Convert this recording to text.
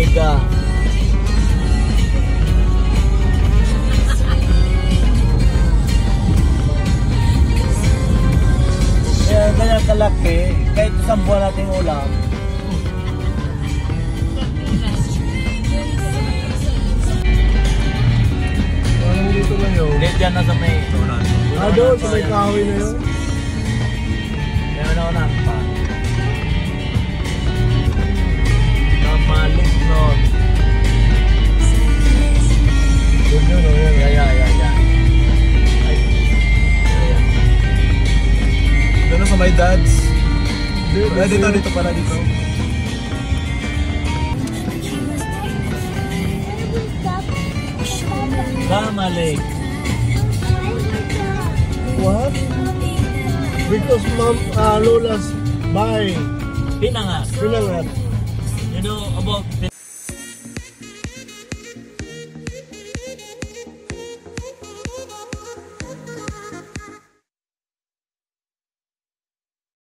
mega. Kaya ganyan kalaki, kahit isang buwan nating ulam. Parang dito lang yun. Hindi dyan na sa may... Doon sa may kahoy na yun. Meron ako na pa. Namalik nun. Doon yun, oh, yun. Yeah. Ay. Doon na sa my dad's. Dito pala dito. Namalik. What? Because mom, Lola's buying. Pinangat. Pinangat. You know about